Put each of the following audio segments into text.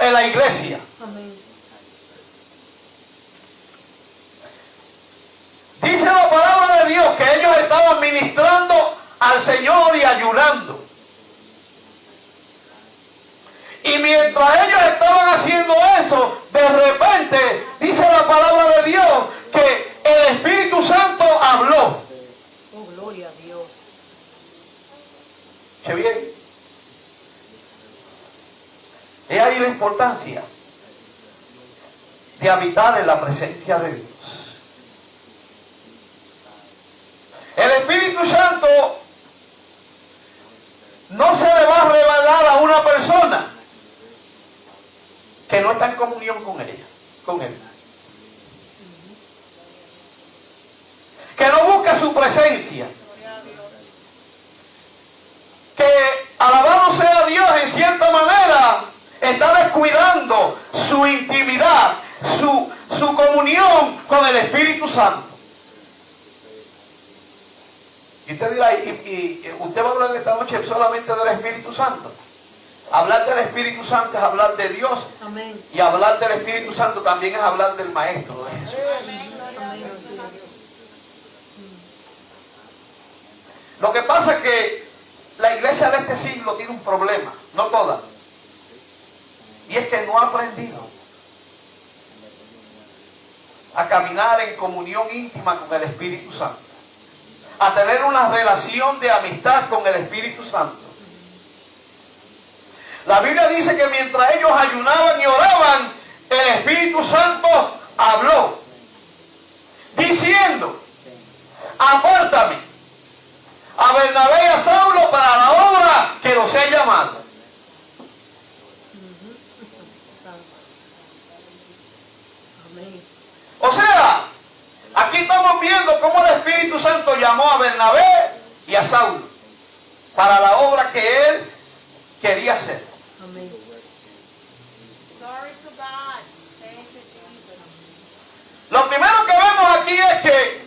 en la iglesia. Amén. Dice la palabra de Dios que ellos estaban ministrando al Señor y ayunando. Y mientras ellos estaban haciendo eso, de repente dice la palabra de Dios que el Espíritu Santo habló. Oh, gloria a Dios. ¿Se bien? Es ahí la importancia de habitar en la presencia de Dios. El Espíritu Santo no se le va a revelar a una persona que no está en comunión con ella, con él. Que no busca su presencia. Que alabado sea Dios, en cierta manera está descuidando su intimidad, su comunión con el Espíritu Santo. Y usted dirá, y usted va a hablar esta noche solamente del Espíritu Santo. Hablar del Espíritu Santo es hablar de Dios. Amén. Y hablar del Espíritu Santo también es hablar del Maestro de Jesús. Amén. Lo que pasa es que la iglesia de este siglo tiene un problema, no toda. Y es que no ha aprendido a caminar en comunión íntima con el Espíritu Santo. A tener una relación de amistad con el Espíritu Santo. La Biblia dice que mientras ellos ayunaban y oraban, el Espíritu Santo habló, diciendo: apártame a Bernabé y a Saulo para la obra que los he llamado. Amén. O sea, aquí estamos viendo cómo el Espíritu Santo llamó a Bernabé y a Saulo para la obra que él quería hacer. Amén. Glory to God. Thank you, Jesus. Lo primero que vemos aquí es que,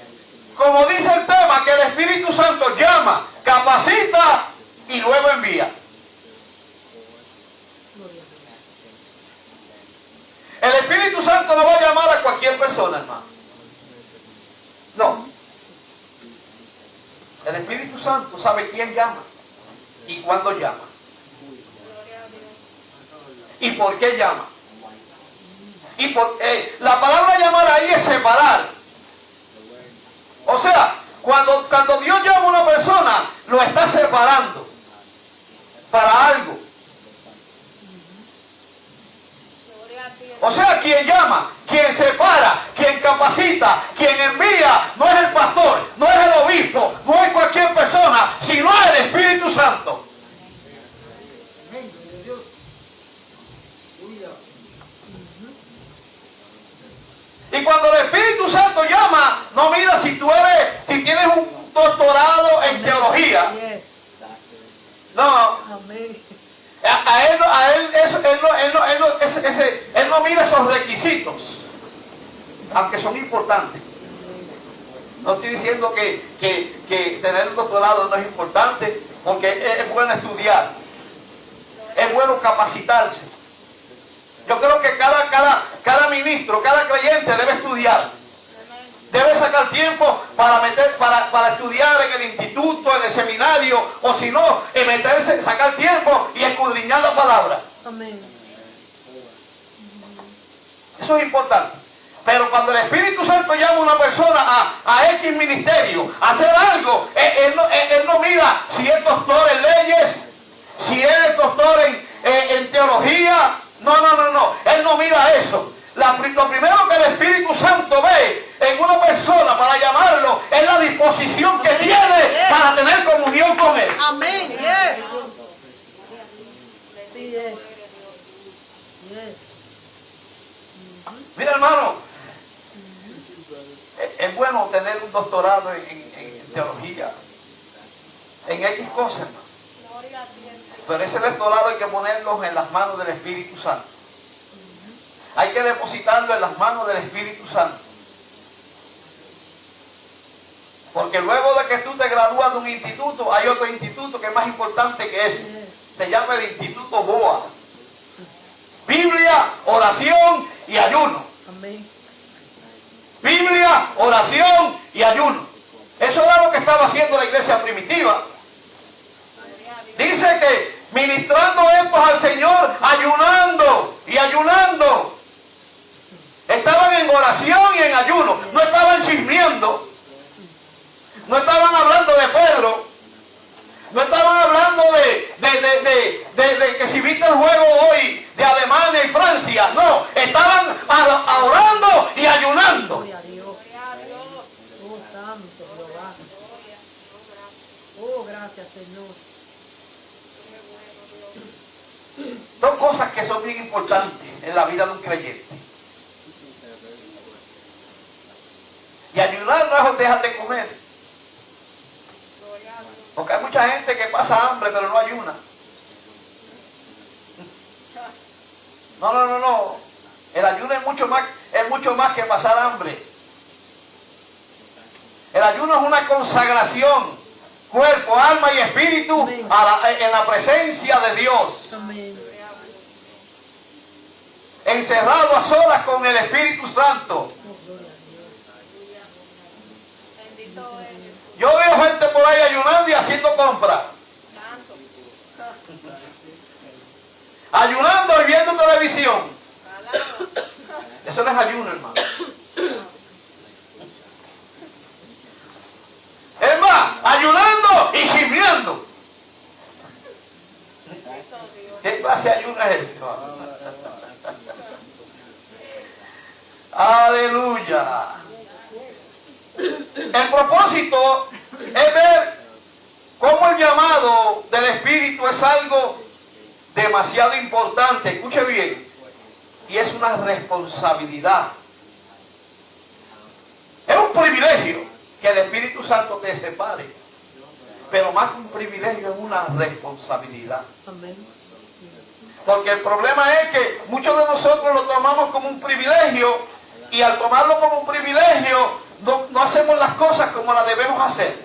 como dice el tema, que el Espíritu Santo llama, capacita y luego envía. Gloria a Dios. El Espíritu Santo no va a llamar a cualquier persona, hermano. No. El Espíritu Santo sabe quién llama y cuándo llama. ¿Y por qué llama? La palabra llamar ahí es separar. O sea, cuando Dios llama a una persona, lo está separando para algo. O sea, quien llama, quien separa, quien capacita, quien envía, no es el pastor, no es el obispo, no es cualquier persona, sino el Espíritu Santo. Y cuando el Espíritu Santo llama, no mira si tienes un doctorado en teología. Yes. No, Amén. él no mira esos requisitos, aunque son importantes. No estoy diciendo que tener un doctorado no es importante, porque es bueno estudiar, es bueno capacitarse. Yo creo que cada ministro, cada creyente debe estudiar. Debe sacar tiempo para estudiar en el instituto, en el seminario, o si no, meterse, sacar tiempo y escudriñar la palabra. Amén. Eso es importante. Pero cuando el Espíritu Santo llama a una persona a X ministerio, a hacer algo, él no mira si es doctor en leyes, si es doctor en teología. No. Él no mira eso. Lo primero que el Espíritu Santo ve en una persona para llamarlo es la disposición que tiene para tener comunión con él. Amén. Yes. Sí, yes. Yes. Mira, hermano, es bueno tener un doctorado en teología, en X cosas, hermano. Pero ese doctorado hay que ponerlo en las manos del Espíritu Santo. Hay que depositarlo en las manos del Espíritu Santo. Porque luego de que tú te gradúas de un instituto, hay otro instituto que es más importante que ese. Se llama el Instituto BOA. Bible y ayuno. Amén. Biblia, oración y ayuno. Eso era lo que estaba haciendo la iglesia primitiva. Dice que ministrando estos al Señor, ayunando y ayunando. Estaban en oración y en ayuno. No estaban chismeando. No estaban hablando de Pedro. No estaban hablando de que si viste el juego hoy de Alemania y Francia. No, estaban orando y ayunando. Gloria a Dios. Oh, santo Jehová. Oh, gracias, Señor. Dos cosas que son bien importantes en la vida de un creyente. Y ayunar no es dejar de comer. Porque hay mucha gente que pasa hambre pero no ayuna. No. El ayuno es mucho más que pasar hambre. El ayuno es una consagración, cuerpo, alma y espíritu en la presencia de Dios. Amén. Encerrado a solas con el Espíritu Santo. Bendito es Jesús. Yo veo gente por ahí ayunando y haciendo compras. Ayunando y viendo televisión. Eso no es ayuno, hermano. Es más, ayunando y chismeando. ¿Qué clase de ayuno es ese, hermano? Aleluya. El propósito es ver cómo el llamado del Espíritu es algo demasiado importante. Escuche bien. Y es una responsabilidad. Es un privilegio que el Espíritu Santo te separe. Pero más que un privilegio es una responsabilidad. Amén. Porque el problema es que muchos de nosotros lo tomamos como un privilegio y al tomarlo como un privilegio no hacemos las cosas como las debemos hacer.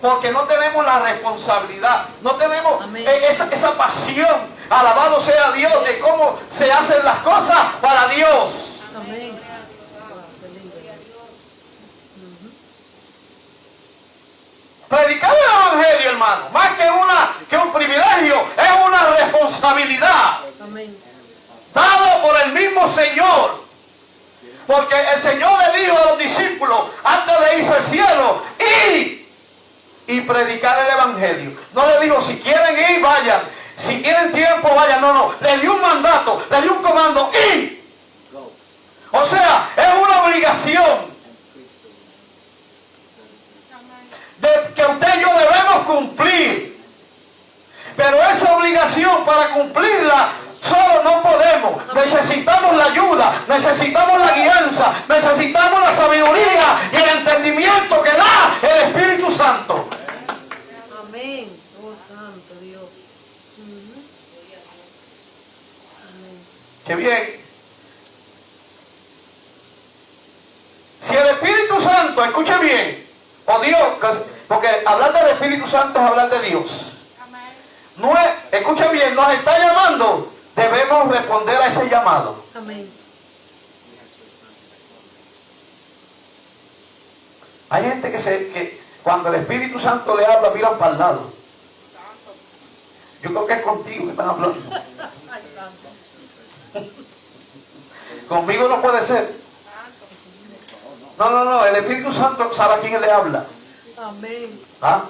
Porque no tenemos la responsabilidad, no tenemos esa pasión, alabado sea Dios, de cómo se hacen las cosas para Dios. Amén. Predicar el Evangelio, hermano, más que un privilegio, es una responsabilidad. Amén. Dado por el mismo Señor. Porque el Señor le dijo a los discípulos, antes de irse al cielo, id y predicar el Evangelio. No le dijo, si quieren ir, vayan. Si tienen tiempo, vayan. No. Le dio un mandato, le dio un comando, id. O sea, es una obligación de que usted y yo debemos cumplir. Pero esa obligación, para cumplirla, solo no podemos. Necesitamos la ayuda, necesitamos la guianza, necesitamos la sabiduría y el entendimiento que da el Espíritu Santo. Amén. Oh, santo Dios. Amén. Qué bien. Si el Espíritu Santo, escuche bien, o Dios, porque hablar del Espíritu Santo es hablar de Dios. No es, escuche bien, nos está llamando. Debemos responder a ese llamado. Amén. Hay gente que cuando el Espíritu Santo le habla, miran para el lado. Yo creo que es contigo que están hablando. Ay, santo. Conmigo no puede ser. No. El Espíritu Santo sabe a quién le habla. Amén. ¿Ah?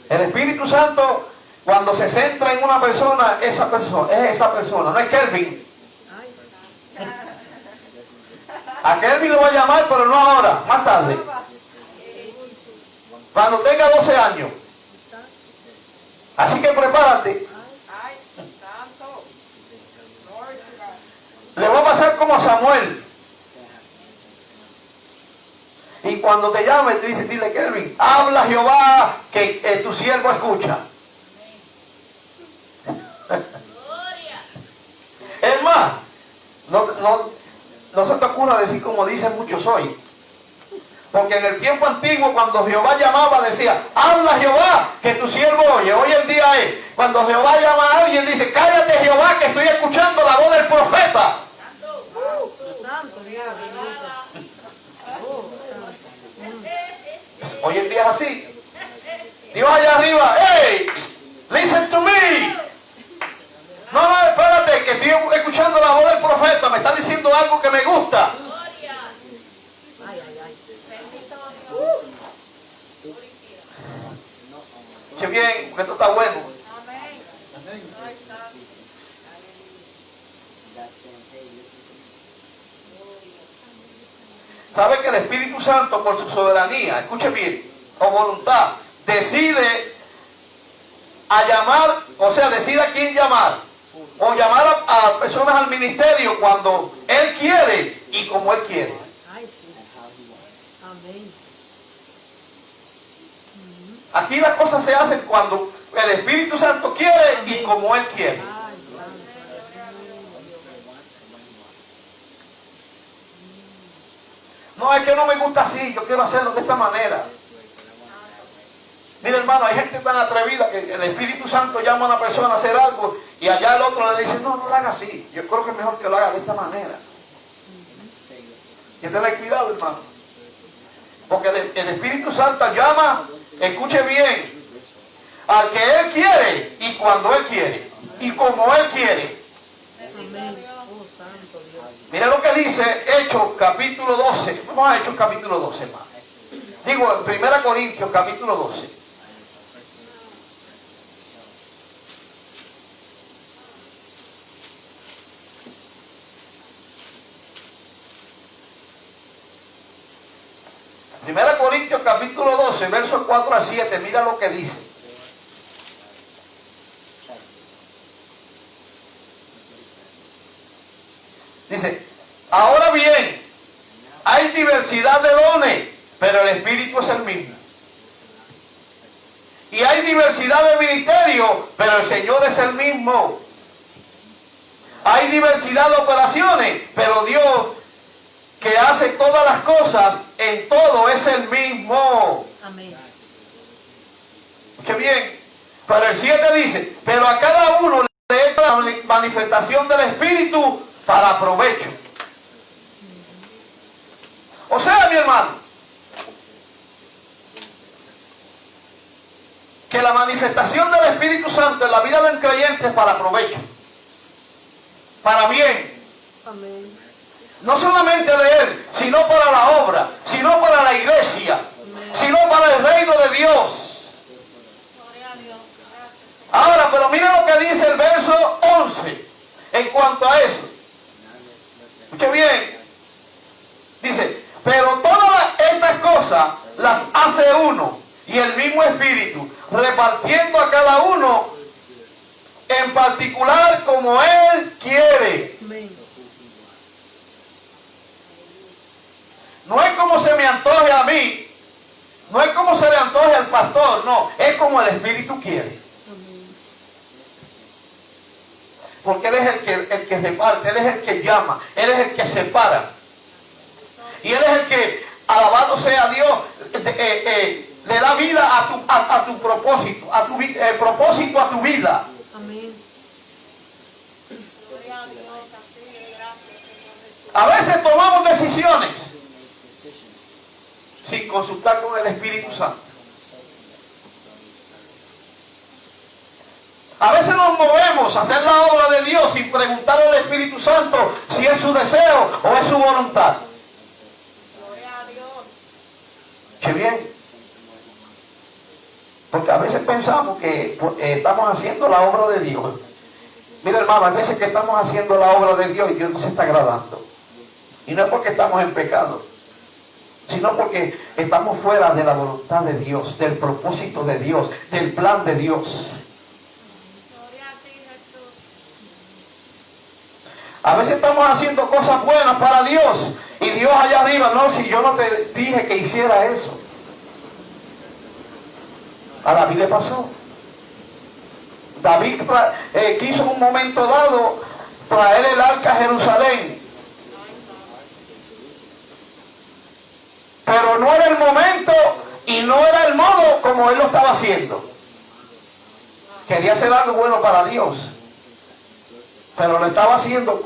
El Espíritu Santo, cuando se centra en una persona, es esa persona. No es Kelvin. Ay. A Kelvin lo va a llamar, pero no ahora, más tarde. Cuando tenga 12 años. Así que prepárate. Ay, santo. Glory to God. Le va a pasar como a Samuel. Y cuando te llame, te dice, dile, Kelvin, habla Jehová, que tu siervo escucha. Es más, no se te ocurra decir como dicen muchos hoy. Porque en el tiempo antiguo, cuando Jehová llamaba, decía, habla Jehová, que tu siervo oye. Hoy el día es, cuando Jehová llama a alguien, dice, cállate Jehová, que estoy escuchando la voz del profeta. Hoy en día es así. Dios allá arriba, hey, listen to me. No, no, espérate, que estoy escuchando la voz del profeta, me está diciendo algo que me gusta. Ay, ay, ay. Bendito Dios. Escuche bien, porque esto está bueno. Amén. Ay, santo. ¿Sabe que el Espíritu Santo, por su soberanía, escuche bien, o voluntad, decide a llamar, o sea, decide a quién llamar, o llamar a personas al ministerio cuando Él quiere y como Él quiere? Ay, sí. Amén. Aquí las cosas se hacen cuando el Espíritu Santo quiere y como Él quiere. Ay, santo. No, es que no me gusta así, yo quiero hacerlo de esta manera. Mira, hermano, hay gente tan atrevida que el Espíritu Santo llama a una persona a hacer algo y allá el otro le dice, no, no lo haga así. Yo creo que es mejor que lo haga de esta manera. Y tened cuidado, hermano. Porque el Espíritu Santo llama, escuche bien, al que Él quiere y cuando Él quiere y como Él quiere. Amén. Oh, santo Dios. Mira lo que dice Hechos capítulo 12. Vamos a Hechos capítulo 12, hermano. Digo, 1 Corintios capítulo 12. Primera Corintios capítulo 12, versos 4 al 7, mira lo que dice. Dice, ahora bien, hay diversidad de dones, pero el Espíritu es el mismo. Y hay diversidad de ministerios, pero el Señor es el mismo. Hay diversidad de operaciones, pero Dios que hace todas las cosas, en todo es el mismo. Amén. Escuche bien. Pero el 7 dice, pero a cada uno le es la manifestación del Espíritu para provecho. O sea, mi hermano, que la manifestación del Espíritu Santo en la vida del creyente es para provecho, para bien. Amén. No solamente de Él, sino para la obra, sino para la iglesia, sino para el reino de Dios. Gloria a Dios. Gracias. Ahora, pero mira lo que dice el verso 11 en cuanto a eso. Escuche bien. Dice, pero todas estas cosas las hace uno y el mismo Espíritu, repartiendo a cada uno en particular como Él quiere. Amén. No es como se me antoje a mí, no es como se le antoje al pastor, no, es como el Espíritu quiere. Amén. Porque Él es el que reparte, Él es el que llama, Él es el que separa. Y Él es el que, alabado sea Dios, le da vida a tu propósito, propósito a tu vida. Amén. Gloria a Dios. Así es. Gracias, Señor Jesús. A veces tomamos decisiones sin consultar con el Espíritu Santo. A veces nos movemos a hacer la obra de Dios sin preguntar al Espíritu Santo si es su deseo o es su voluntad. Gloria a Dios. Qué bien. Porque a veces pensamos que estamos haciendo la obra de Dios. Mira, hermano, hay veces que estamos haciendo la obra de Dios y Dios no se está agradando. Y no es porque estamos en pecado, sino porque estamos fuera de la voluntad de Dios, del propósito de Dios, del plan de Dios. Gloria a ti, Jesús. A veces estamos haciendo cosas buenas para Dios y Dios allá arriba, no, si yo no te dije que hiciera eso. A David le pasó. David quiso en un momento dado traer el arca a Jerusalén, pero no era el momento y no era el modo como él lo estaba haciendo. Quería hacer algo bueno para Dios, pero lo estaba haciendo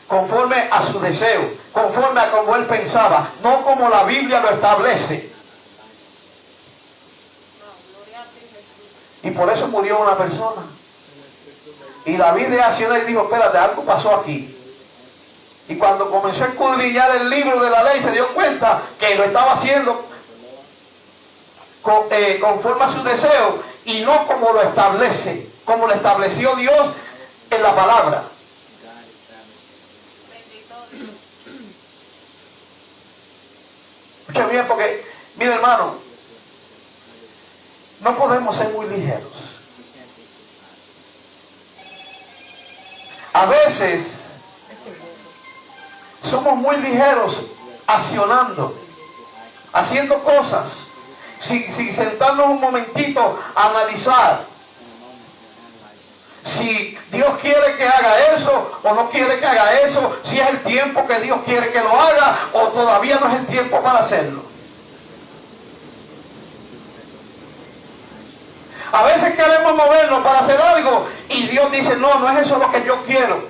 conforme a su deseo, conforme a como él pensaba, no como la Biblia lo establece. Y por eso murió una persona. Y David reaccionó y dijo, espérate, algo pasó aquí. Y cuando comenzó a escudriñar el libro de la ley, se dio cuenta que lo estaba haciendo conforme a su deseo y no como lo establece, como lo estableció Dios en la palabra. Bendito Dios. Escuchen bien, porque, mire hermano, no podemos ser muy ligeros. A veces somos muy ligeros accionando, haciendo cosas, sin sentarnos un momentito a analizar si Dios quiere que haga eso o no quiere que haga eso, si es el tiempo que Dios quiere que lo haga o todavía no es el tiempo para hacerlo. A veces queremos movernos para hacer algo y Dios dice, no, no es eso lo que yo quiero.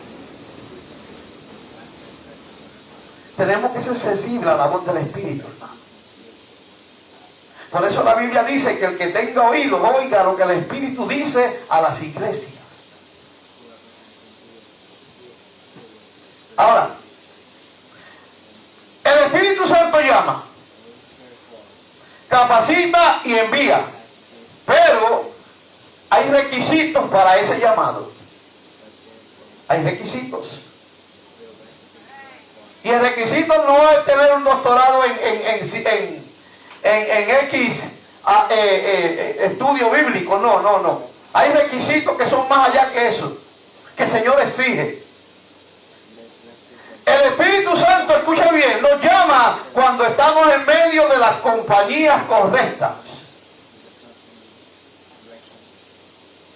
Tenemos que ser sensibles a la voz del Espíritu, hermano. Por eso la Biblia dice que el que tenga oídos, oiga lo que el Espíritu dice a las iglesias. Ahora, el Espíritu Santo llama, capacita y envía, pero hay requisitos para ese llamado. Hay requisitos. Y el requisito no es tener un doctorado en X estudio bíblico, no. Hay requisitos que son más allá que eso, que el Señor exige. El Espíritu Santo, escucha bien, nos llama cuando estamos en medio de las compañías correctas.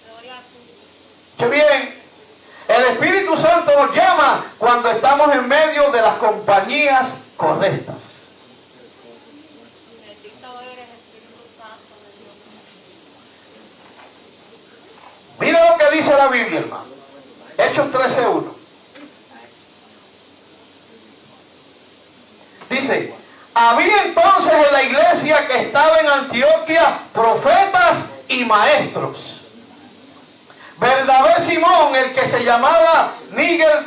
Gloria a ti. Escucha bien, el Espíritu Santo nos llama cuando estamos en medio de las compañías correctas. Bendito eres, Espíritu Santo de Dios. Mira lo que dice la Biblia, hermano. Hechos 13:1. Dice, había entonces en la iglesia que estaba en Antioquía profetas y maestros. Bernabé Simón, el que se llamaba Níger,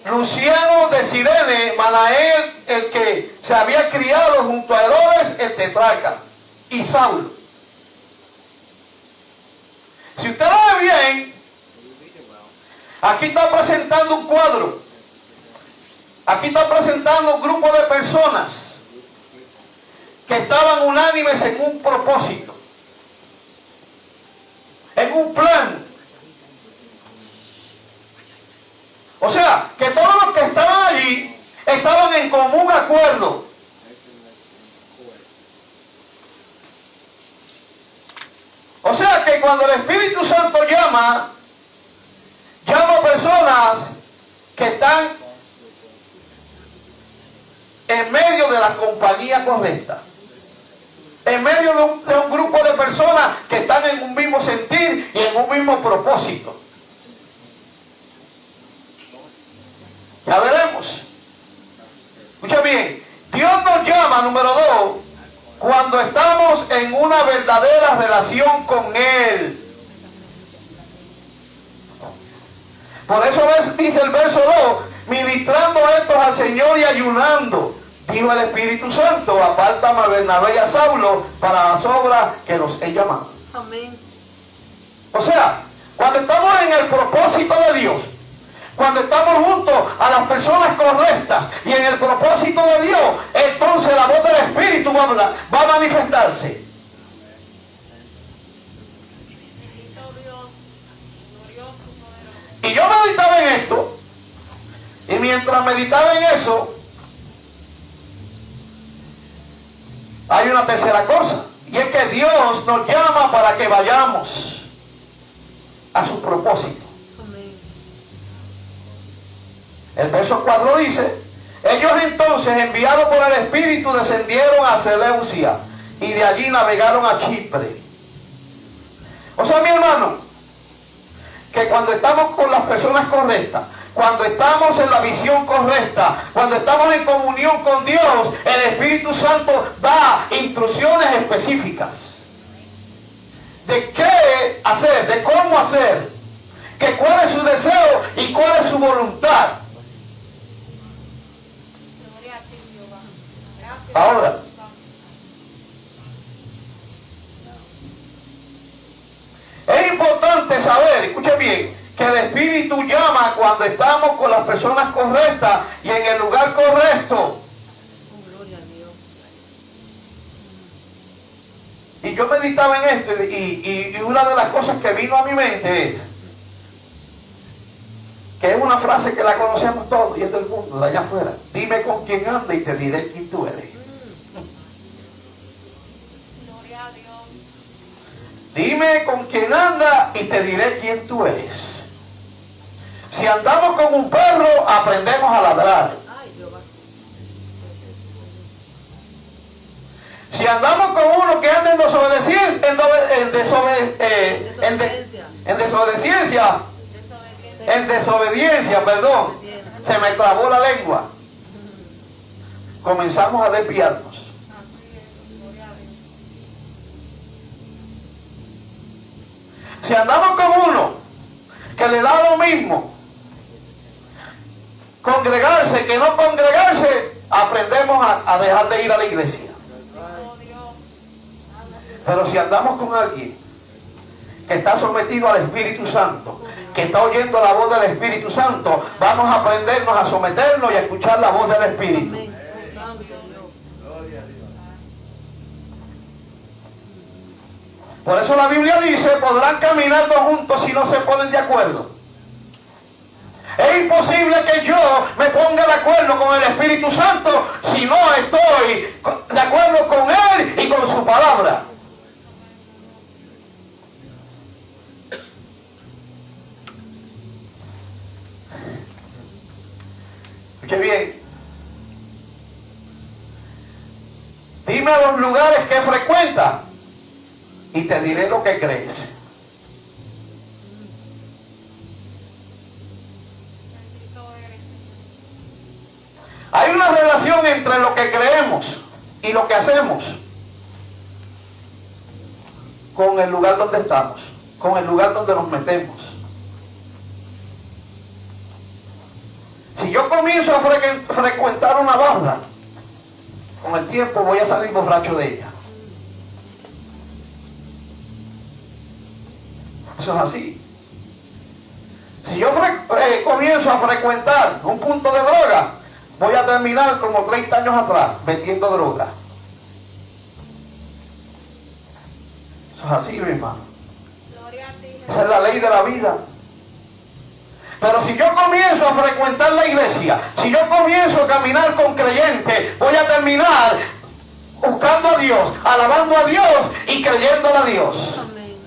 Luciano de Cirene, Manael, el que se había criado junto a Herodes, el tetrarca, y Saulo. Si usted lo ve bien, aquí está presentando un cuadro. Aquí está presentando un grupo de personas que estaban unánimes en un propósito, en un plan. O sea, que todos los que estaban allí estaban en común acuerdo. O sea, que cuando el Espíritu Santo llama a personas que están en medio de la compañía correcta, en medio de un grupo de personas que están en un mismo sentir y en un mismo propósito. Ya veremos. Escucha bien, Dios nos llama, número 2, cuando estamos en una verdadera relación con Él. Por eso dice el verso 2, ministrando estos al Señor y ayunando, dijo el Espíritu Santo, apártame a Bernabé y a Saulo para las obras que los he llamado. Amén. O sea, cuando estamos en el propósito de Dios, cuando estamos juntos a las personas correctas y en el propósito de Dios, entonces la voz del Espíritu va a manifestarse. Bendito Dios, glorioso, poderoso. Y yo meditaba en esto, y mientras meditaba en eso, hay una tercera cosa, y es que Dios nos llama para que vayamos a su propósito. Amén. El verso 4 dice, ellos entonces, enviados por el Espíritu, descendieron a Seleucia y de allí navegaron a Chipre. O sea, mi hermano, que cuando estamos con las personas correctas, cuando estamos en la visión correcta, cuando estamos en comunión con Dios, el Espíritu Santo da instrucciones específicas. de qué hacer, de cómo hacer, que cuál es su deseo y cuál es su voluntad. Gloria a ti, Jehová. Gracias. Ahora, es importante saber, escuche bien, que el Espíritu llama cuando estamos con las personas correctas y en el lugar correcto. Oh, gloria a Dios. Y yo meditaba en esto y una de las cosas que vino a mi mente es que es una frase que la conocemos todos y es del mundo, de allá afuera. Dime con quién anda y te diré quién tú eres. Gloria a Dios. Dime con quién anda y te diré quién tú eres. Si andamos con un perro, aprendemos a ladrar. Ay, Jehová. Si andamos con uno que anda en desobediencia, perdón, se me clavó la lengua. Comenzamos a desviarnos. Así es. Gloria a Dios. Si andamos con uno que le da lo mismo congregarse que no congregarse, aprendemos a dejar de ir a la iglesia. Oh, Dios. Pero si andamos con alguien que está sometido al Espíritu Santo, que está oyendo la voz del Espíritu Santo, vamos a aprendernos a someternos y a escuchar la voz del Espíritu. Amén. Oh, santo Dios. Por eso la Biblia dice, podrán caminar dos juntos si no se ponen de acuerdo. Es imposible que yo me ponga de acuerdo con el Espíritu Santo si no estoy de acuerdo con Él y con su palabra. Escuche bien. Dime los lugares que frecuenta y te diré lo que crees. Bendito eres, Señor. Hay una relación entre lo que creemos y lo que hacemos con el lugar donde estamos, con el lugar donde nos metemos. Si yo comienzo a frecuentar una barra, con el tiempo voy a salir borracho de ella. Eso es así. Si yo comienzo a frecuentar un punto de droga, voy a terminar como 30 años atrás vendiendo droga. Eso es así, mi hermano. Gloria a ti, Esa Jehová. es la ley de la vida. Pero si yo comienzo a frecuentar la iglesia, si yo comienzo a caminar con creyentes, voy a terminar buscando a Dios, alabando a Dios y creyéndole a Dios. Amén.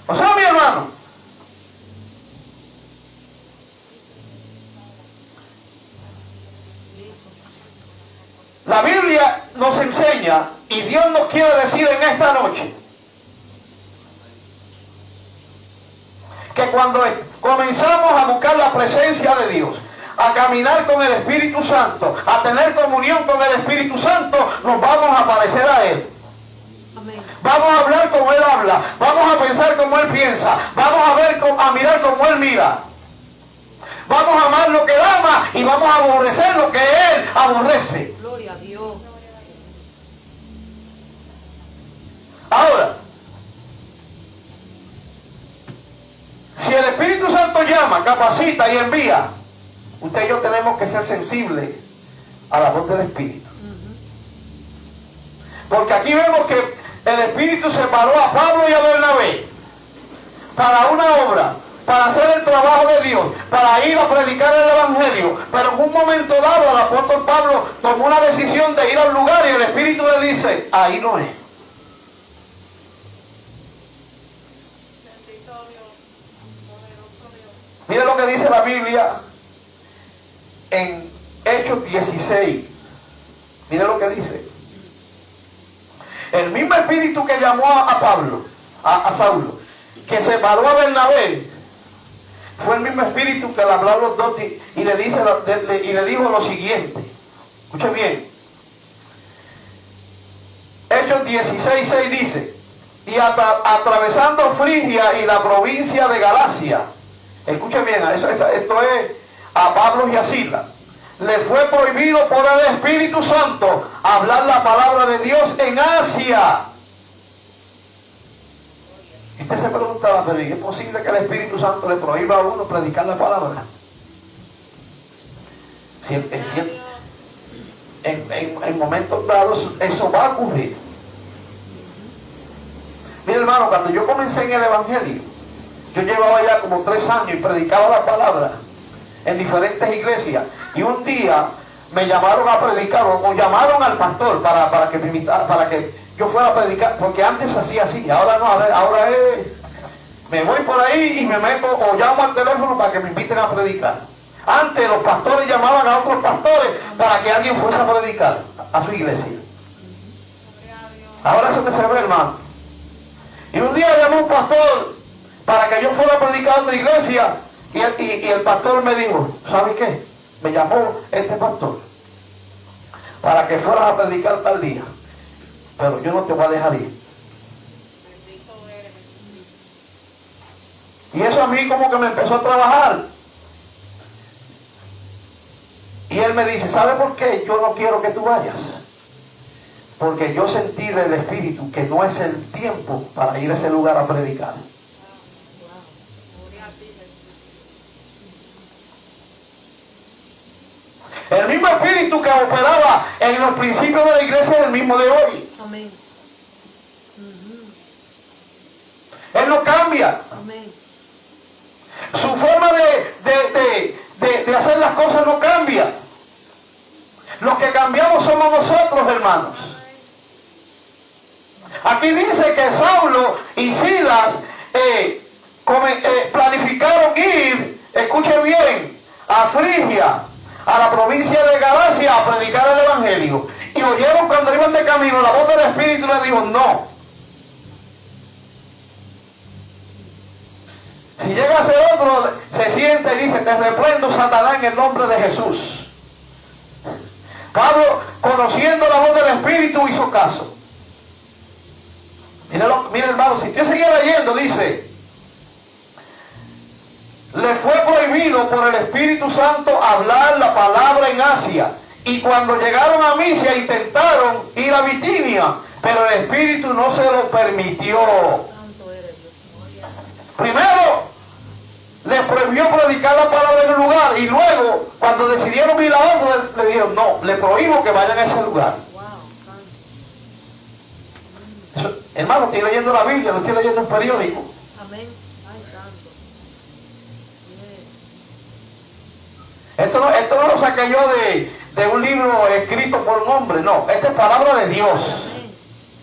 O sea, mi hermano, Listo. la Biblia nos enseña y Dios nos quiere decir en esta noche que cuando comenzamos a buscar la presencia de Dios, a caminar con el Espíritu Santo, a tener comunión con el Espíritu Santo, nos vamos a parecer a Él. Amén. Vamos a hablar como Él habla, vamos a pensar como Él piensa, vamos a mirar como Él mira. Vamos a amar lo que Él ama y vamos a aborrecer lo que Él aborrece. Gloria a Dios. Ahora, si el Espíritu Santo llama, capacita y envía, usted y yo tenemos que ser sensibles a la voz del Espíritu. Porque aquí vemos que el Espíritu separó a Pablo y a Bernabé para una obra, para hacer el trabajo de Dios, para ir a predicar el Evangelio. Pero en un momento dado el apóstol Pablo tomó una decisión de ir al lugar y el Espíritu le dice, ahí no es. Bendito Dios. Poderoso Dios. Mire lo que dice la Biblia en Hechos 16. Mire lo que dice. El mismo Espíritu que llamó a Pablo, a Saulo, que separó a Bernabé, fue el mismo Espíritu que le habló a los dos y le dijo lo siguiente. Escuche bien. Hechos 16:6 dice, y atravesando Frigia y la provincia de Galacia, escuche bien, esto es a Pablo y a Silas, le fue prohibido por el Espíritu Santo hablar la palabra de Dios en Asia. Y usted se preguntaba, pero ¿es posible que el Espíritu Santo le prohíba a uno predicar la palabra? En momentos dados eso va a ocurrir. Mira, hermano, cuando yo comencé en el Evangelio, yo llevaba ya como 3 años y predicaba la palabra en diferentes iglesias, y un día me llamaron a predicar, o llamaron al pastor para que me invitara, para que yo fuera a predicar, porque antes hacía así, ahora no, ahora me voy por ahí y me meto o llamo al teléfono para que me inviten a predicar. Antes los pastores llamaban a otros pastores para que alguien fuese a predicar a su iglesia. Ahora eso que se ve, hermano. Y un día llamó un pastor para que yo fuera a predicar a otra iglesia, y el pastor me dijo, ¿sabe qué? Me llamó este pastor para que fueras a predicar tal día, pero yo no te voy a dejar ir. Y eso a mí como que me empezó a trabajar. Y él me dice, ¿sabe por qué yo no quiero que tú vayas? Porque yo sentí del Espíritu que no es el tiempo para ir a ese lugar a predicar. El mismo Espíritu que operaba en los principios de la iglesia es el mismo de hoy. Amén. Él no cambia. Amén. Su forma de hacer las cosas no cambia. Los que cambiamos somos nosotros, hermanos. Aquí dice que Saulo y Silas planificaron ir, escuche bien, a Frigia, a la provincia de Galacia, a predicar el Evangelio. Y oyeron cuando iban de camino, la voz del Espíritu les dijo, no. Si llega a ser otro, se sienta y dice, te reprendo, Satanás, en el nombre de Jesús. Pablo, conociendo la voz del Espíritu, hizo caso. Mira, hermano, si usted sigue leyendo, dice, le fue prohibido por el Espíritu Santo hablar la palabra en Asia. Y cuando llegaron a Misia intentaron ir a Bitinia, pero el Espíritu no se lo permitió. Primero, les prohibió predicar la palabra en un lugar, y luego, cuando decidieron ir a otro, le dijeron, no, le prohíbo que vayan a ese lugar. Eso, hermano, estoy leyendo la Biblia, no estoy leyendo un periódico. Amén. Ay, santo. Esto no lo saqué yo de un libro escrito por un hombre, no, esta es palabra de Dios. Amén.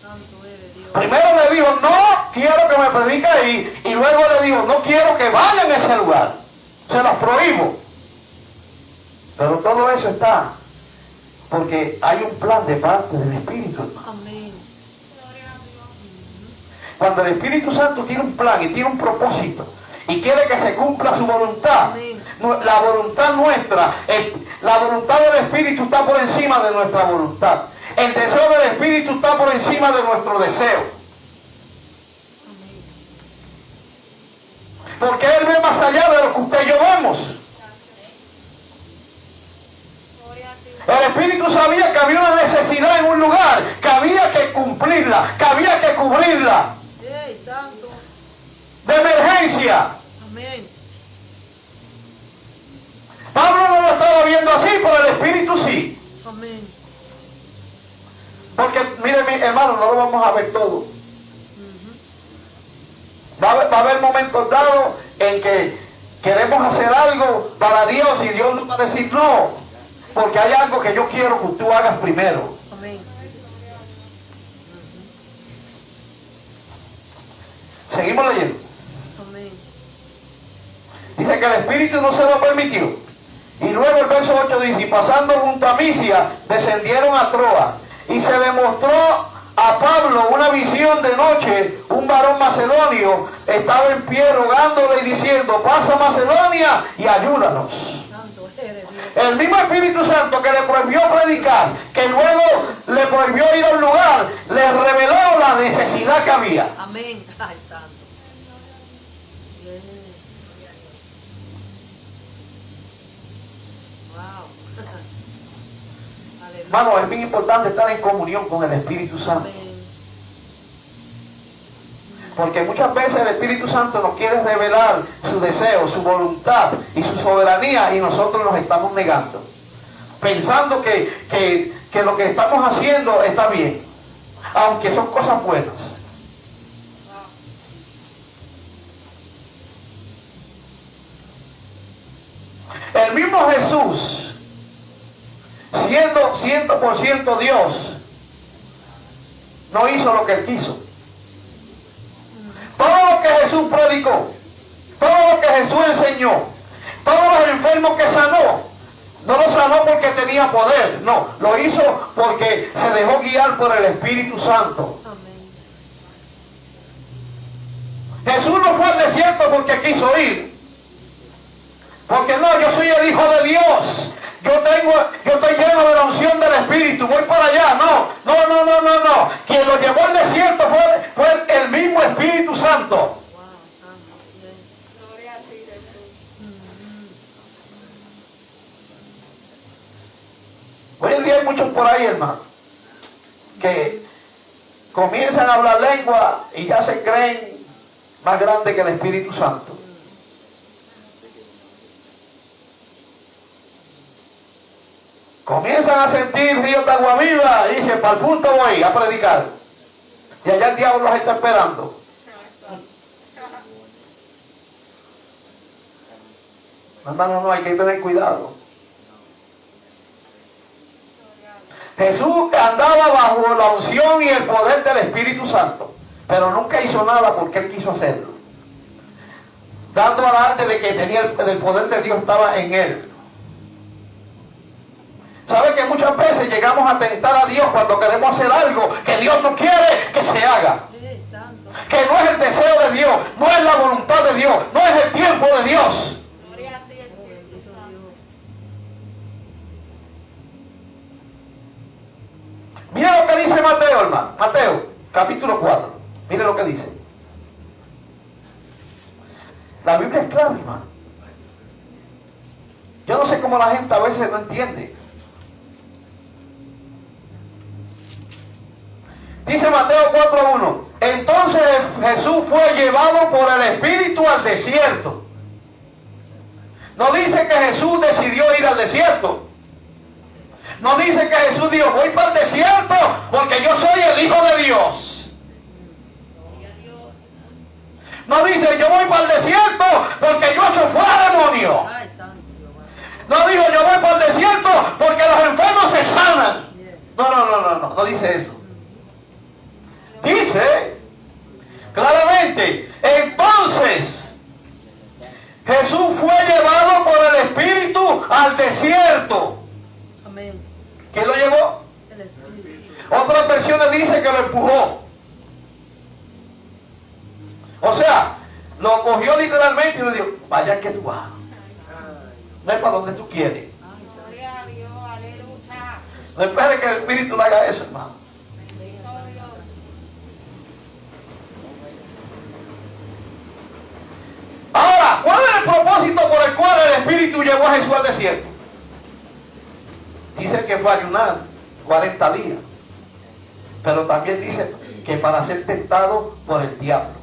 Santo eres Dios. Primero le dijo, no quiero que me predique ahí, y luego le dijo, no quiero que vayan a ese lugar, se los prohíbo. Pero todo eso está porque hay un plan de parte del Espíritu, hermano. Amén. Cuando el Espíritu Santo tiene un plan y tiene un propósito y quiere que se cumpla su voluntad, la voluntad nuestra, la voluntad del Espíritu está por encima de nuestra voluntad. El deseo del Espíritu está por encima de nuestro deseo. Porque Él ve más allá de lo que usted y yo vemos. El Espíritu sabía que había una necesidad en un lugar, que había que cumplirla, que había que cubrirla. ¡Ey, santo! De emergencia. Amén. Pablo no lo estaba viendo así, pero el Espíritu sí. Amén. Porque, mire, mi hermano, no lo vamos a ver todo. Va a haber momentos dados en que queremos hacer algo para Dios y Dios nos va a decir no, porque hay algo que yo quiero que tú hagas primero. Amén. Seguimos leyendo. Amén. Dice que el Espíritu no se lo permitió. Y luego el verso 8 dice, y pasando junto a Misia, descendieron a Troa. Y se le mostró a Pablo una visión de noche. Un varón macedonio estaba en pie rogándole y diciendo, pasa Macedonia y ayúdanos. Santo eres Dios. el mismo Espíritu Santo que le prohibió predicar, que luego le prohibió ir a un lugar, le reveló la necesidad que había. Amén. Ay, santo. Bien. Wow. Aleluya. Hermano, es bien importante estar en comunión con el Espíritu Santo. Amén. Porque muchas veces el Espíritu Santo nos quiere revelar su deseo, su voluntad y su soberanía, y nosotros nos estamos negando, pensando que lo que estamos haciendo está bien, aunque son cosas buenas. El mismo Jesús, siendo 100% Dios, no hizo lo que Él quiso. Todo lo que Jesús predicó, todo lo que Jesús enseñó, todos los enfermos que sanó, no lo sanó porque tenía poder, no, lo hizo porque se dejó guiar por el Espíritu Santo. Amén. Jesús no fue al desierto porque quiso ir, porque no, yo soy el Hijo de Dios, yo estoy lleno de la unción del Espíritu, voy para allá. No. Quien lo llevó al desierto fue el mismo Espíritu Santo. Wow, santo. Bien. Gloria a ti, Jesús. Hoy en día hay muchos por ahí, hermano, que comienzan a hablar lengua y ya se creen más grandes que el Espíritu Santo. Comienzan a sentir ríos de agua viva y dicen, para el punto voy a predicar. Y allá el diablo los está esperando. Hermano, no, hay que tener cuidado. Jesús andaba bajo la unción y el poder del Espíritu Santo, pero nunca hizo nada porque Él quiso hacerlo, dando adelante de que tenía el poder de Dios estaba en Él. ¿Sabe que muchas veces llegamos a tentar a Dios cuando queremos hacer algo que Dios no quiere que se haga? Santo. Que no es el deseo de Dios, no es la voluntad de Dios, no es el tiempo de Dios. Gloria a ti, Espíritu Bendito Santo. Dios. Mira lo que dice Mateo, hermano. Mateo, capítulo 4. Mire lo que dice. La Biblia es clara, hermano. Yo no sé cómo la gente a veces no entiende. Dice Mateo 4:1. Entonces Jesús fue llevado por el Espíritu al desierto. No dice que Jesús decidió ir al desierto. No dice que Jesús dijo, voy para el desierto porque yo soy el Hijo de Dios. No dice, yo voy para el desierto porque yo echo fuera demonios. Ay, santo Jehová. No dijo, yo voy para el desierto porque los enfermos se sanan. Yes. No dice eso. Dice claramente, entonces Jesús fue llevado por el Espíritu al desierto. Amén. ¿Quién lo llevó? El Espíritu. Otras versiones dice que lo empujó. O sea, lo cogió literalmente y le dijo, vaya que tú vas. No es para donde tú quieres. Ay, santo. Gloria a Dios, aleluya. No esperes que el Espíritu le haga eso, hermano. Bendito Dios. Ahora, ¿cuál es el propósito por el cual el Espíritu llevó a Jesús al desierto? Dice que fue a ayunar 40 días. Pero también dice que para ser tentado por el diablo.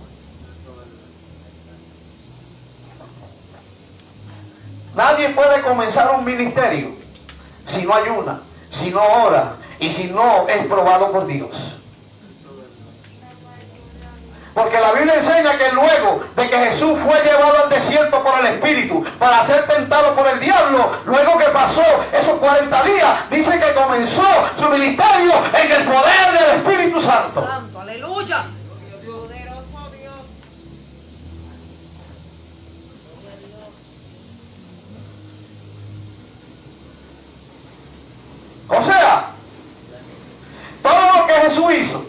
Nadie puede comenzar un ministerio si no ayuna, si no ora y si no es probado por Dios. Porque la Biblia enseña que luego de que Jesús fue llevado al desierto por el Espíritu para ser tentado por el diablo, luego que pasó esos 40 días, dice que comenzó su ministerio en el poder del Espíritu Santo. Santo, aleluya. Poderoso Dios. O sea, todo lo que Jesús hizo,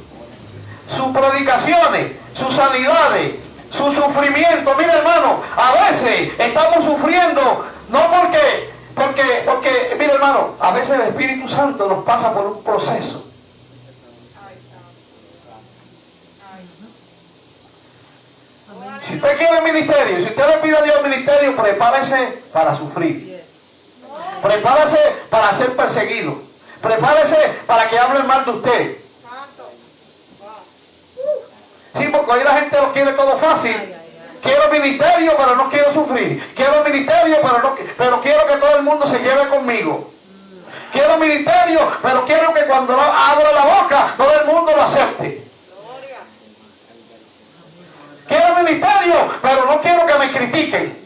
sus predicaciones, sus sanidades, su sufrimiento. Mira, hermano, a veces estamos sufriendo no porque Porque, mire hermano, a veces el Espíritu Santo nos pasa por un proceso. Si usted quiere ministerio, si usted le pide a Dios ministerio, prepárese para sufrir. Prepárese para ser perseguido. Prepárese para que hablen mal de usted. Sí, porque hoy la gente lo quiere todo fácil. Quiero ministerio, pero no quiero sufrir. Quiero ministerio, pero quiero que todo el mundo se lleve conmigo. Quiero ministerio, pero quiero que cuando abra la boca, todo el mundo lo acepte. Quiero ministerio, pero no quiero que me critiquen.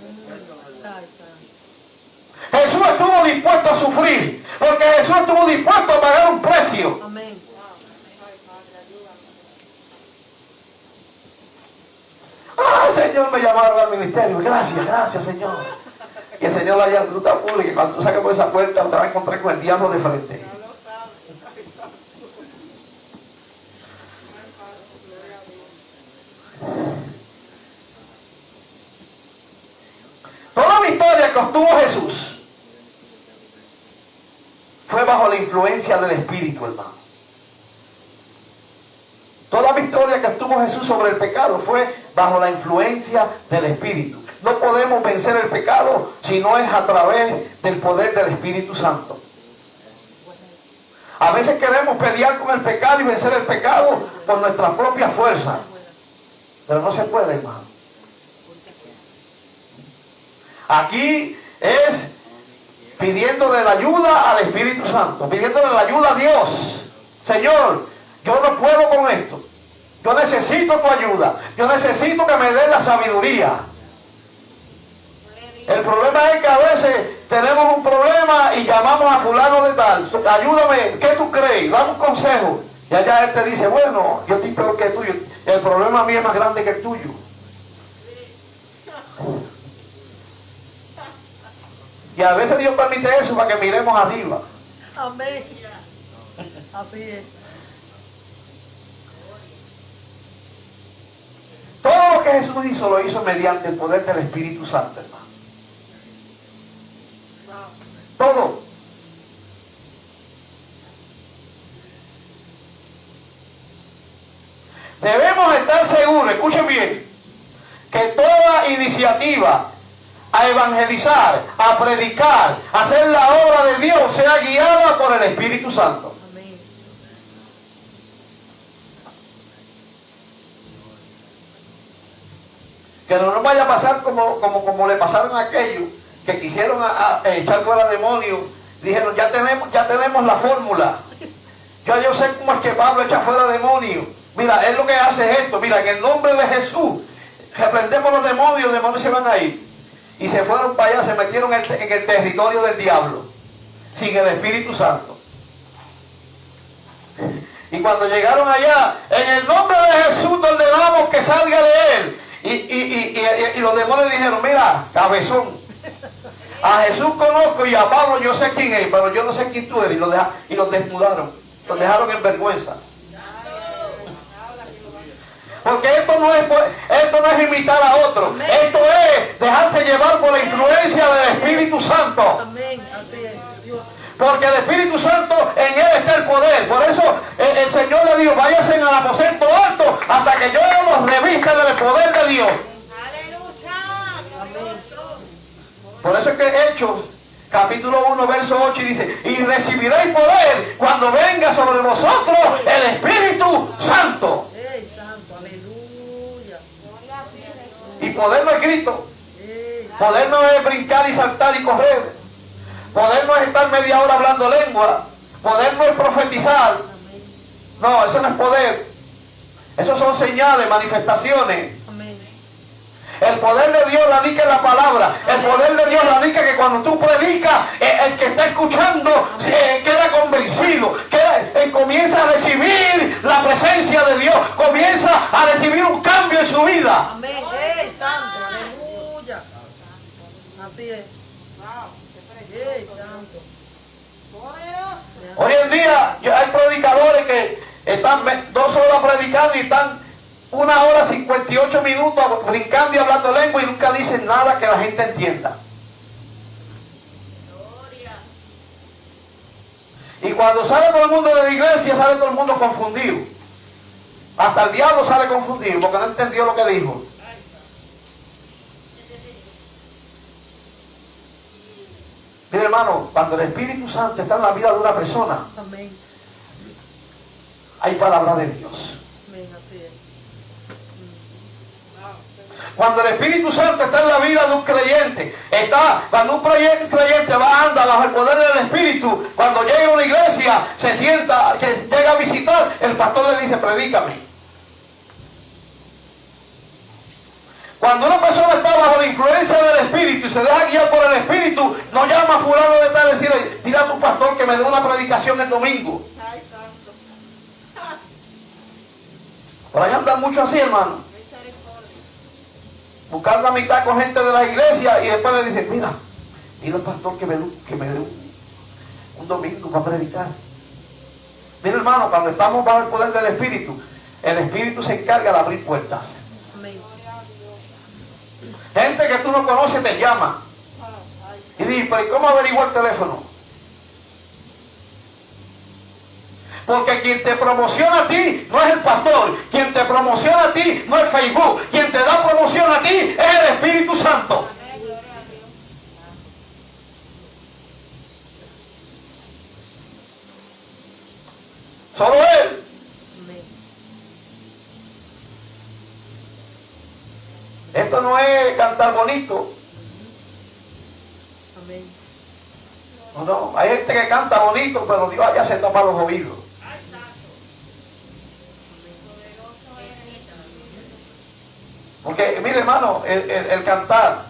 Jesús estuvo dispuesto a sufrir, porque Jesús estuvo dispuesto a pagar un precio. Amén. Ah, Señor, me llamaron al ministerio. Gracias, Señor. Y el Señor la llama, tú estás puro, y que cuando tú saques por esa puerta, te vas a encontrar con el diablo de frente. Toda victoria que obtuvo Jesús fue bajo la influencia del Espíritu, hermano. Toda victoria que obtuvo Jesús sobre el pecado fue bajo la influencia del Espíritu. No podemos vencer el pecado si no es a través del poder del Espíritu Santo. A veces queremos pelear con el pecado y vencer el pecado por nuestra propia fuerza. Pero no se puede, hermano. Aquí es pidiéndole la ayuda al Espíritu Santo, pidiéndole la ayuda a Dios. Señor, yo no puedo con esto. Yo necesito tu ayuda. Yo necesito que me des la sabiduría. El problema es que a veces tenemos un problema y llamamos a fulano de tal. Ayúdame, ¿qué tú crees? Dame un consejo. Y allá él te dice, bueno, yo estoy peor que el tuyo. El problema mío es más grande que el tuyo. Y a veces Dios permite eso para que miremos arriba. Amén. Así es. Todo lo que Jesús hizo, lo hizo mediante el poder del Espíritu Santo, hermano. Todo. Debemos estar seguros, escuchen bien, que toda iniciativa a evangelizar, a predicar, a hacer la obra de Dios sea guiada por el Espíritu Santo. Amén. Que no nos vaya a pasar como le pasaron a aquellos que quisieron echar fuera demonios. Dijeron, ya tenemos la fórmula. Yo sé cómo es que Pablo echa fuera demonios. Mira, él lo que hace es esto. Mira, en el nombre de Jesús, reprendemos los demonios se van a ir. Y se fueron para allá, se metieron en el territorio del diablo, sin el Espíritu Santo. Y cuando llegaron allá, en el nombre de Jesús ordenamos que salga de él. Y los demonios dijeron, mira, cabezón, a Jesús conozco y a Pablo yo sé quién es, pero yo no sé quién tú eres. Y los desnudaron, los dejaron en vergüenza. Porque esto no es imitar a otro. Esto es dejarse llevar por la influencia del Espíritu Santo. Amén. Así es. Dios. Porque el Espíritu Santo, en él está el poder. Por eso el Señor le dijo, váyanse al aposento alto hasta que yo los revista del poder de Dios. Por eso es que Hechos, capítulo 1, verso 8, dice, y recibiréis poder cuando venga sobre vosotros el Espíritu Santo. ¡Ey, santo! ¡Aleluya! Y poder no es grito. ¡Ey! Poder no es brincar y saltar y correr. Poder no es estar media hora hablando lengua. Poder no es profetizar. No, eso no es poder. Eso son señales, manifestaciones. Amén. El poder de Dios radica en la palabra. El poder de Dios radica que cuando tú predicas, el que está escuchando queda convencido, comienza a recibir la presencia de Dios, comienza a recibir un cambio en su vida. Amén. ¡Ey, santo! ¡Aleluya! Así es. ¡Ey, santo! Hoy en día hay predicadores que están 2 horas predicando y están 1 hora 58 minutos brincando y hablando lengua y nunca dicen nada que la gente entienda. Y cuando sale todo el mundo de la iglesia, sale todo el mundo confundido. Hasta el diablo sale confundido porque no entendió lo que dijo. Mire, hermano, cuando el Espíritu Santo está en la vida de una persona, Amén. hay palabra de Dios. Amén, así es. Cuando el Espíritu Santo está en la vida de un creyente, cuando un creyente va, anda bajo el poder del Espíritu, cuando llega a una iglesia, se sienta, que llega a visitar, el pastor le dice, predícame. Cuando una persona está bajo la influencia del Espíritu y se deja guiar por el Espíritu, no llama a fulano de tal y decirle, dile a tu pastor que me dé una predicación el domingo. Ay, santo. Por ahí andan mucho así, hermano. Misericordia. Buscando amistad con gente de la iglesia y después le dicen, mira, dile al pastor que me dé un domingo para predicar. Mira, hermano, cuando estamos bajo el poder del Espíritu se encarga de abrir puertas. Amén. Gente que tú no conoces te llama y dice, pero ¿y cómo averiguó el teléfono? Porque quien te promociona a ti no es el pastor, quien te promociona a ti no es Facebook, quien te da promoción a ti es el Espíritu Santo. Amén, gloria a Dios. Solo Él. Amén. Esto no es cantar bonito. Amén. No, hay gente que canta bonito, pero Dios allá se tapa los oídos. Porque, mire, hermano, el cantar,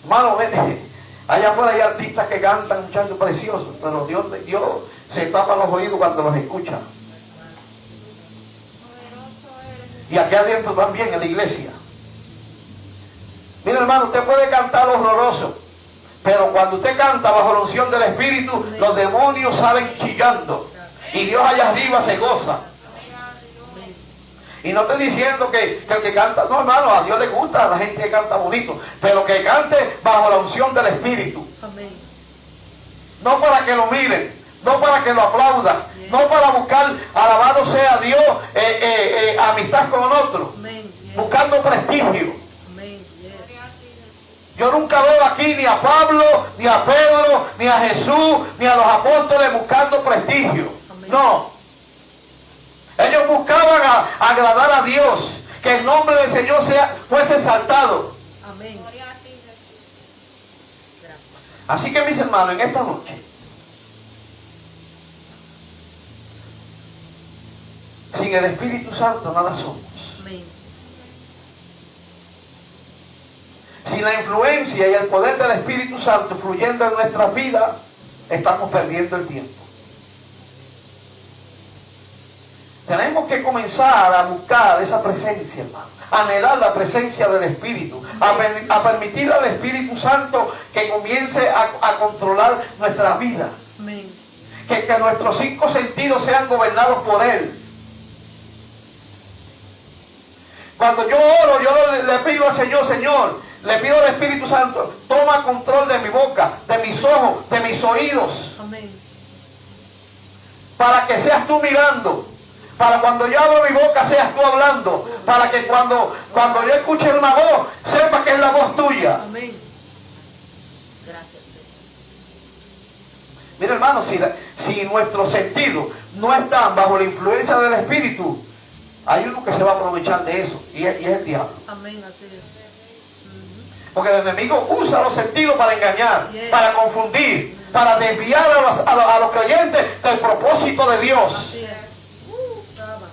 hermano, vete, allá afuera hay artistas que cantan, muchachos preciosos, pero Dios se tapa los oídos cuando los escucha. Y aquí adentro también, en la iglesia. Mire, hermano, usted puede cantar horroroso, pero cuando usted canta bajo la unción del Espíritu, los demonios salen chillando. Y Dios allá arriba se goza. Y no estoy diciendo que el que canta, no, hermano, a Dios le gusta a la gente que canta bonito, pero que cante bajo la unción del Espíritu. Amén. No para que lo miren, no para que lo aplaudan, no para buscar, alabado sea Dios, amistad con otro, Amén. buscando prestigio. Amén. Yo nunca veo aquí ni a Pablo, ni a Pedro, ni a Jesús, ni a los apóstoles buscando prestigio. Amén. No. Ellos buscaban agradar a Dios, que el nombre del Señor fuese exaltado. Amén. Gloria a ti, Jesús. Gracias. Así que, mis hermanos, en esta noche, sin el Espíritu Santo nada somos. Amén. Sin la influencia y el poder del Espíritu Santo fluyendo en nuestras vidas, estamos perdiendo el tiempo. Tenemos que comenzar a buscar esa presencia, hermano. Anhelar la presencia del Espíritu. A permitir al Espíritu Santo que comience a controlar nuestra vida. Amén. Que nuestros 5 sentidos sean gobernados por Él. Cuando yo oro, yo le pido al Señor, Señor, le pido al Espíritu Santo, toma control de mi boca, de mis ojos, de mis oídos. Amén. Para que seas tú mirando. Para cuando yo abro mi boca seas tú hablando. Para que cuando yo escuche una voz, sepa que es la voz tuya. Amén. Gracias, Señor. Mira, hermano, si nuestros sentidos no están bajo la influencia del Espíritu, hay uno que se va a aprovechar de eso, y es el diablo. Amén, así es. Porque el enemigo usa los sentidos para engañar, Yes. para confundir, para desviar a los creyentes del propósito de Dios. Así es. Saba.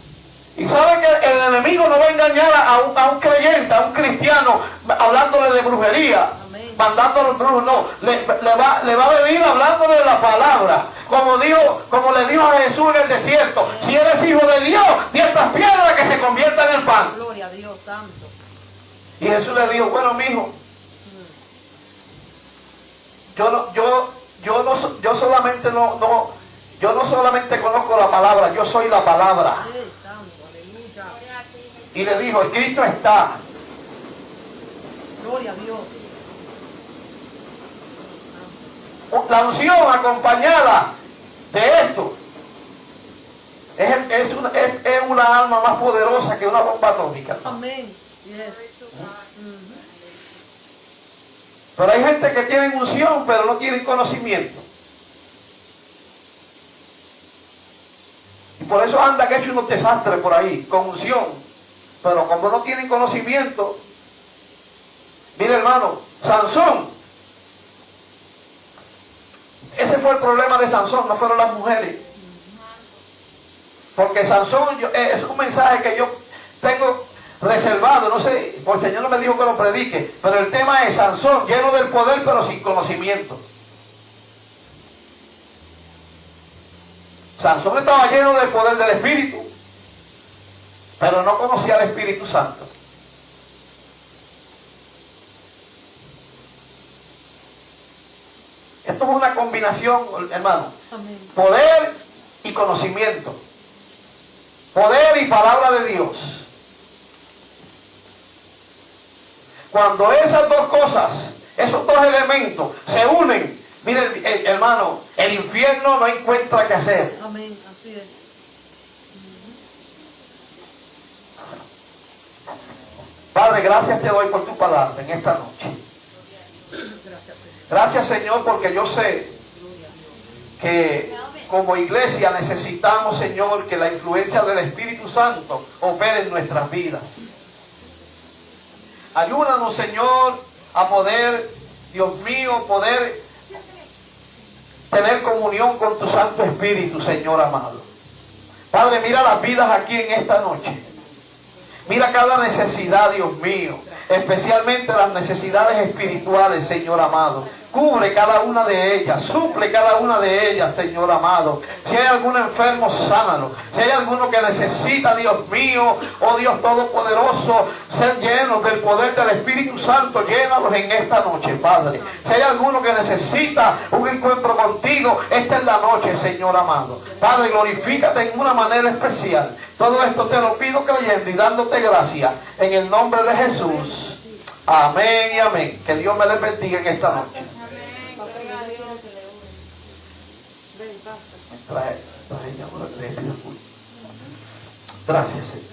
Y sabe que el enemigo no va a engañar a un creyente, a un cristiano, hablándole de brujería, Amén. mandándole al brujo, no, le va a venir hablándole de la palabra, como le dijo a Jesús en el desierto, si eres hijo de Dios, di estas piedras que se conviertan en pan. Gloria a Dios santo. Y Jesús le dijo, bueno, mijo, yo no solamente conozco la palabra, yo soy la palabra. Sí, santo. Aleluya. Gloria a ti, Jesús. Y le dijo, escrito está. Gloria a Dios. La unción acompañada de esto es una alma más poderosa que una bomba atómica. Amén. Yes. Pero hay gente que tiene unción, pero no tienen conocimiento. Y por eso anda que ha hecho unos desastres por ahí, con unción. Pero como no tienen conocimiento, mire hermano, Sansón, ese fue el problema de Sansón, no fueron las mujeres. Porque Sansón es un mensaje que yo tengo reservado, no sé, porque el Señor no me dijo que lo predique, pero el tema es Sansón, lleno del poder pero sin conocimiento. Sansón estaba lleno del poder del Espíritu, pero no conocía al Espíritu Santo. Esto es una combinación, hermano. Amén. Poder y conocimiento. Poder y palabra de Dios. Cuando esas dos cosas, esos dos elementos se unen, miren, hermano, el infierno no encuentra qué hacer. Amén. Así es. Padre, gracias te doy por tu palabra en esta noche. Gracias, Señor, porque yo sé que como iglesia necesitamos, Señor, que la influencia del Espíritu Santo opere en nuestras vidas. Ayúdanos, Señor, a poder, Dios mío, poder tener comunión con tu Santo Espíritu, Señor amado. Padre, mira las vidas aquí en esta noche. Mira cada necesidad, Dios mío, especialmente las necesidades espirituales, Señor amado. Cubre cada una de ellas, suple cada una de ellas, Señor amado. Si hay algún enfermo, sánalo. Si hay alguno que necesita, Dios mío, oh Dios Todopoderoso, ser llenos del poder del Espíritu Santo, llénalos en esta noche, Padre. Si hay alguno que necesita un encuentro contigo, esta es la noche, Señor amado. Padre, glorifícate en una manera especial. Todo esto te lo pido creyendo y dándote gracias en el nombre de Jesús. Amén y amén. Que Dios me les bendiga en esta noche. Gracias, Señor.